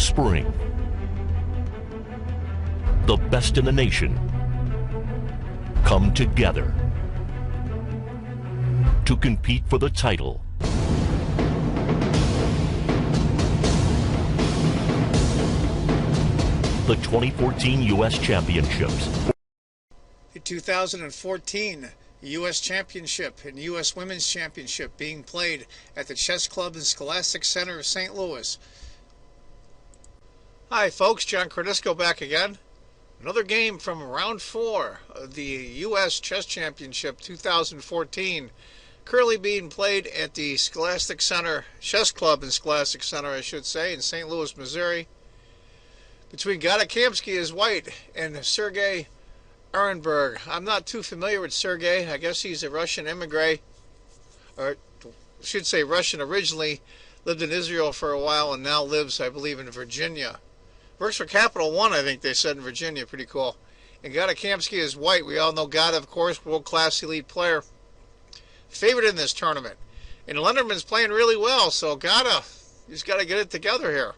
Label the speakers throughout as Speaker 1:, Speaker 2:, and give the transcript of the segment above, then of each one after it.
Speaker 1: spring, the best in the nation come together to compete for the title. The 2014 U.S. Championships.
Speaker 2: The 2014 U.S. Championship and U.S. Women's Championship being played at the Chess Club and Scholastic Center of St. Louis. Hi folks, John Cordisco back again. Another game from round 4 of the U.S. Chess Championship 2014, currently being played at the Scholastic Center, Chess Club and Scholastic Center, I should say, in St. Louis, Missouri, between Kamsky as white and Sergei Erenburg. I'm not too familiar with Sergei. I guess he's a Russian immigrant, or I should say Russian originally, lived in Israel for a while and now lives, I believe, in Virginia. Works for Capital One, I think they said, in Virginia. Pretty cool. And Kamsky is white. We all know Gada, of course, world-class elite player. Favorite in this tournament. And Lenderman's playing really well, so Gada, he's got to get it together here.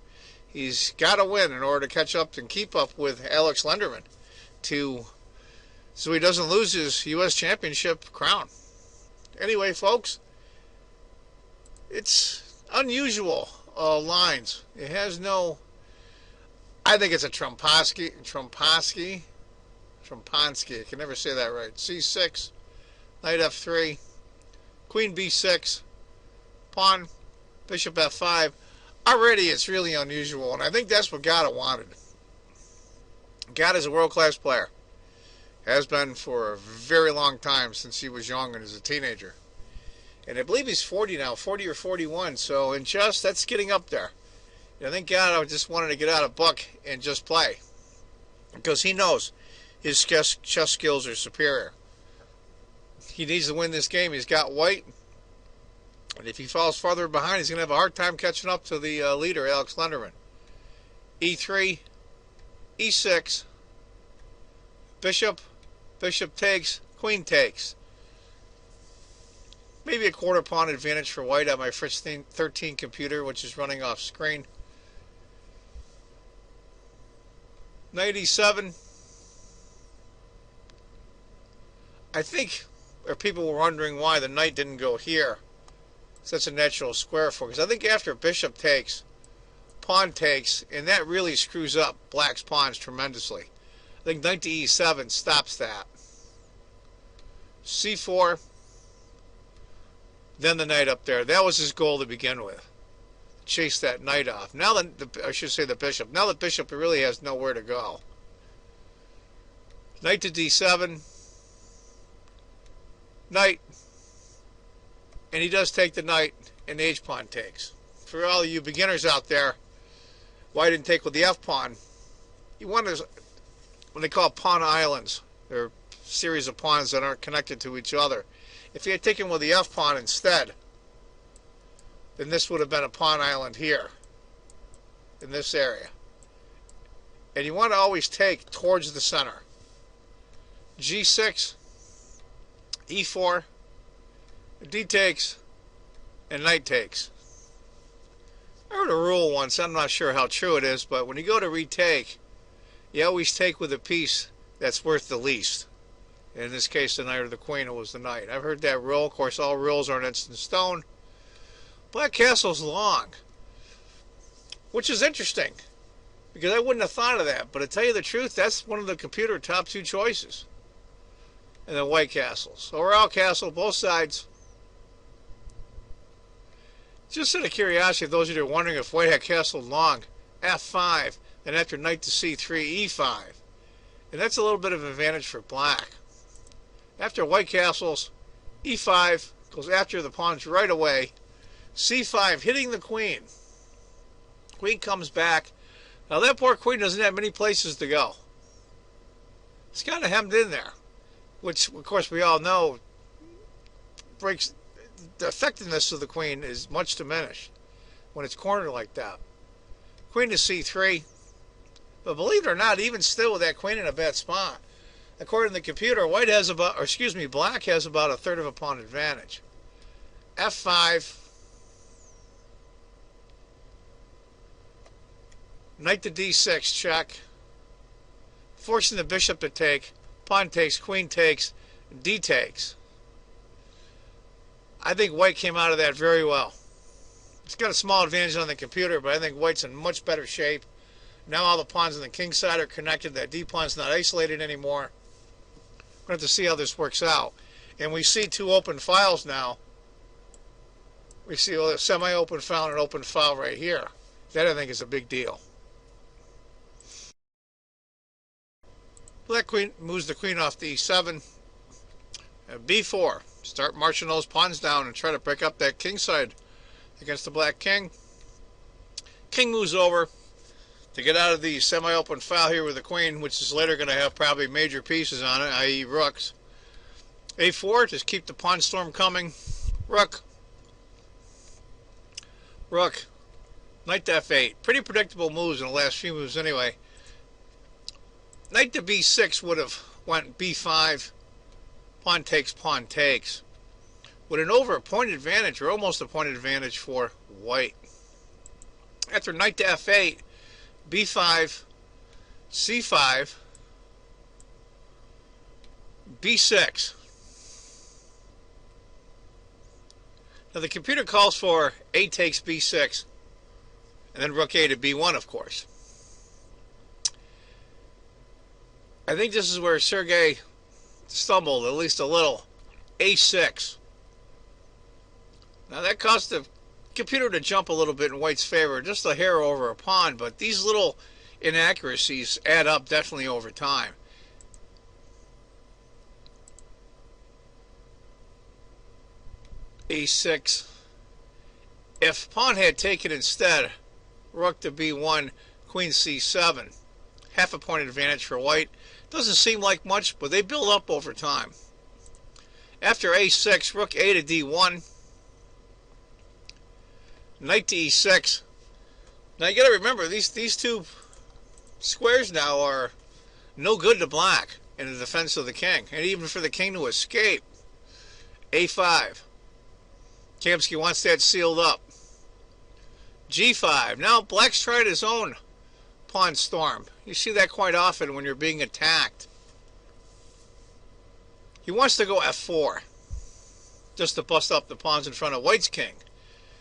Speaker 2: He's got to win in order to catch up and keep up with Alex Lenderman so he doesn't lose his U.S. Championship crown. Anyway, folks, it's unusual lines. It has no... I think it's a Tromponsky. I can never say that right. C6, knight f3, queen b6, pawn, bishop f5. Already it's really unusual, and I think that's what Gada wanted. Gada's a world-class player. Has been for a very long time, since he was young and as a teenager. And I believe he's 40 now, 40 or 41, so in chess, that's getting up there. I think Gada just wanted to get out of buck and just play, because he knows his chess skills are superior. He needs to win this game. He's got white, and if he falls farther behind, he's going to have a hard time catching up to the leader, Alex Lenderman. E3, E6, bishop takes, queen takes. Maybe a quarter pawn advantage for white on my Fritz 13 computer, which is running off screen. Knight e7. I think people were wondering why the knight didn't go here. So that's a natural square for, because I think after bishop takes, pawn takes, and that really screws up black's pawns tremendously. I think knight to e7 stops that. c4, then the knight up there. That was his goal to begin with. Chase that knight off. Now I should say the bishop. Now the bishop really has nowhere to go. Knight to d7. Knight. And he does take the knight, and the h-pawn takes. For all of you beginners out there, white didn't take with the f-pawn. You want to, when they call pawn islands, they're a series of pawns that aren't connected to each other. If he had taken with the f-pawn instead, then this would have been a pawn island here, in this area. And you want to always take towards the center. G6, E4, D takes, and knight takes. I heard a rule once, I'm not sure how true it is, but when you go to retake, you always take with a piece that's worth the least. In this case, the knight or the queen, it was the knight. I've heard that rule. Of course, all rules aren't etched in stone. Black castle's long, which is interesting, because I wouldn't have thought of that. But to tell you the truth, that's one of the computer top 2 choices. And the white castles. Overall castle, both sides. Just out of curiosity, if those of you are wondering if white had castle long, f5, then after knight to c3, e5. And that's a little bit of an advantage for black. After white castles, e5 goes after the pawns right away. c5, hitting the queen. Queen comes back. Now that poor queen doesn't have many places to go. It's kind of hemmed in there, which of course we all know breaks the effectiveness of the queen is much diminished when it's cornered like that. Queen to c3. But believe it or not, even still with that queen in a bad spot, according to the computer, white has about, or excuse me, black has about a third of a pawn advantage. f5. Knight to d6, check. Forcing the bishop to take. Pawn takes, queen takes, d takes. I think white came out of that very well. It's got a small advantage on the computer, but I think white's in much better shape. Now all the pawns on the king side are connected. That d pawn's not isolated anymore. We're going to have to see how this works out. And we see two open files now. We see a semi-open file and an open file right here. That, I think, is a big deal. Black queen moves the queen off to e7. b4. Start marching those pawns down and try to break up that king side against the black king. King moves over to get out of the semi-open file here with the queen, which is later going to have probably major pieces on it, i.e. rooks. a4, just keep the pawn storm coming. Rook. Rook. Knight to f8. Pretty predictable moves in the last few moves anyway. Knight to b6 would have went b5. Pawn takes, pawn takes. With an over a point advantage, or almost a point advantage for white. After knight to f8, b5, c5, b6. Now the computer calls for a takes b6, and then rook a to b1, of course. I think this is where Sergei stumbled, at least a little. a6. Now that caused the computer to jump a little bit in white's favor, just a hair over a pawn, but these little inaccuracies add up definitely over time. a6. If pawn had taken instead, rook to b1, queen c7. Half a point advantage for white. Doesn't seem like much, but they build up over time. After a6, rook a to d1. Knight to e6. Now you got to remember, these two squares now are no good to black in the defense of the king, and even for the king to escape. a5. Kamsky wants that sealed up. g5. Now black's tried his own pawn storm. You see that quite often when you're being attacked. He wants to go f4, just to bust up the pawns in front of white's king.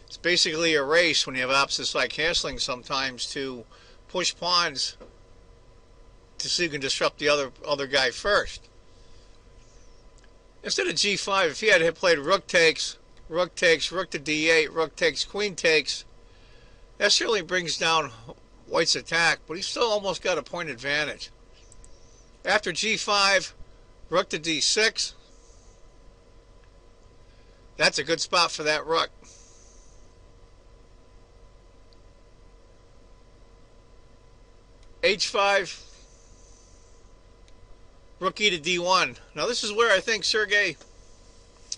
Speaker 2: It's basically a race when you have opposite side castling sometimes to push pawns to see you can disrupt the other guy first. Instead of g5, if he had played rook takes, rook to d8, rook takes, queen takes, that certainly brings down white's attack, but he's still almost got a point advantage. After g5, rook to d6. That's a good spot for that rook. h5, rook e to d1. Now this is where I think Sergei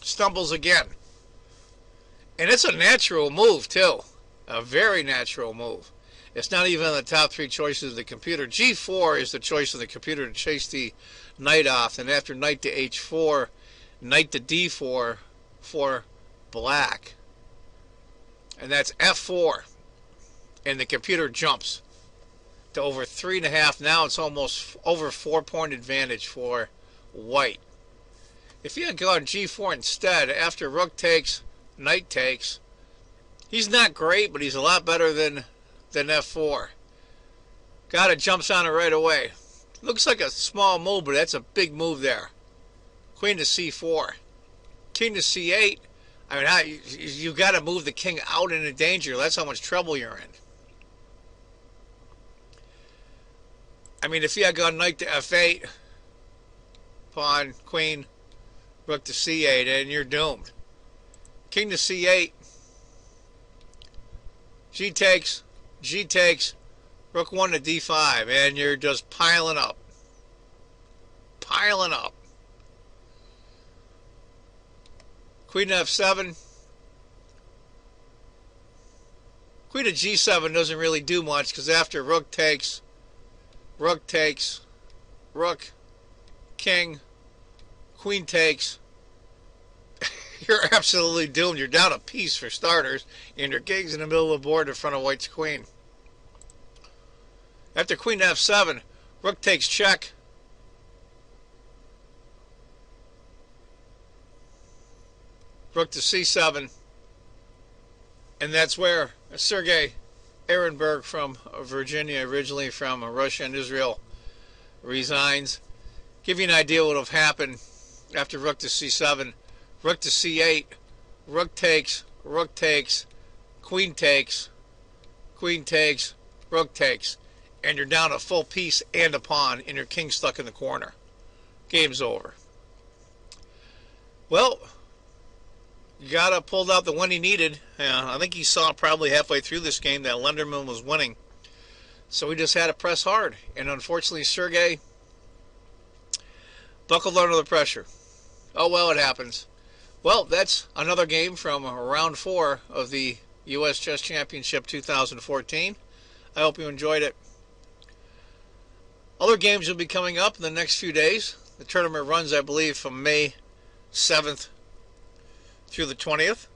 Speaker 2: stumbles again. And it's a natural move too. A very natural move. It's not even in the top three choices of the computer. g4 is the choice of the computer to chase the knight off. And after knight to h4, knight to d4 for black. And that's f4. And the computer jumps to over 3.5. Now it's almost over 4-point advantage for white. If he had gone g4 instead, after rook takes, knight takes, he's not great, but he's a lot better than f4. Got it, jumps on it right away. Looks like a small move, but that's a big move there. Queen to c4. King to c8. I mean, you got to move the king out into danger. That's how much trouble you're in. I mean, if you had gone knight to f8, pawn, queen, rook to c8, and you're doomed. King to c8. G takes, rook 1 to d5, and you're just piling up. Piling up. Queen to f7. Queen to g7 doesn't really do much, because after rook takes, rook, king, queen takes, you're absolutely doomed. You're down a piece for starters, and your king's in the middle of the board in front of white's queen. After queen f7, rook takes check. Rook to c7. And that's where Sergei Erenburg from Virginia, originally from Russia and Israel, resigns. Give you an idea what would have happened after rook to c7. Rook to c8. Rook takes, queen takes, rook takes. And you're down a full piece and a pawn, and your king stuck in the corner. Game's over. Well, Gata pulled out the one he needed. I think he saw probably halfway through this game that Lenderman was winning. So he just had to press hard. And unfortunately, Sergei buckled under the pressure. Oh, well, it happens. Well, that's another game from round 4 of the U.S. Chess Championship 2014. I hope you enjoyed it. Other games will be coming up in the next few days. The tournament runs, I believe, from May 7th through the 20th.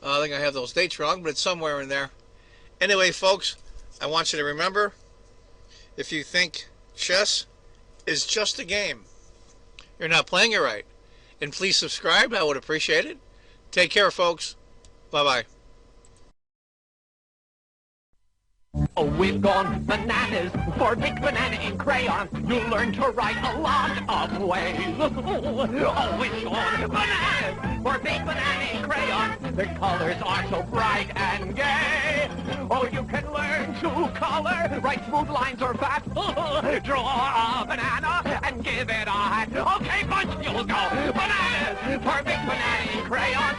Speaker 2: I think I have those dates wrong, but it's somewhere in there. Anyway, folks, I want you to remember, if you think chess is just a game, you're not playing it right. And please subscribe. I would appreciate it. Take care, folks. Bye-bye.
Speaker 3: Oh, we've gone bananas for Big Banana in crayon. You'll learn to write a lot of ways. Oh, we've gone bananas for Big Banana in crayon. The colors are so bright and gay. Oh, you can learn to color, write smooth lines or fat. Draw a banana and give it a hat. Okay, bunch, you'll go bananas for Big Banana in crayon.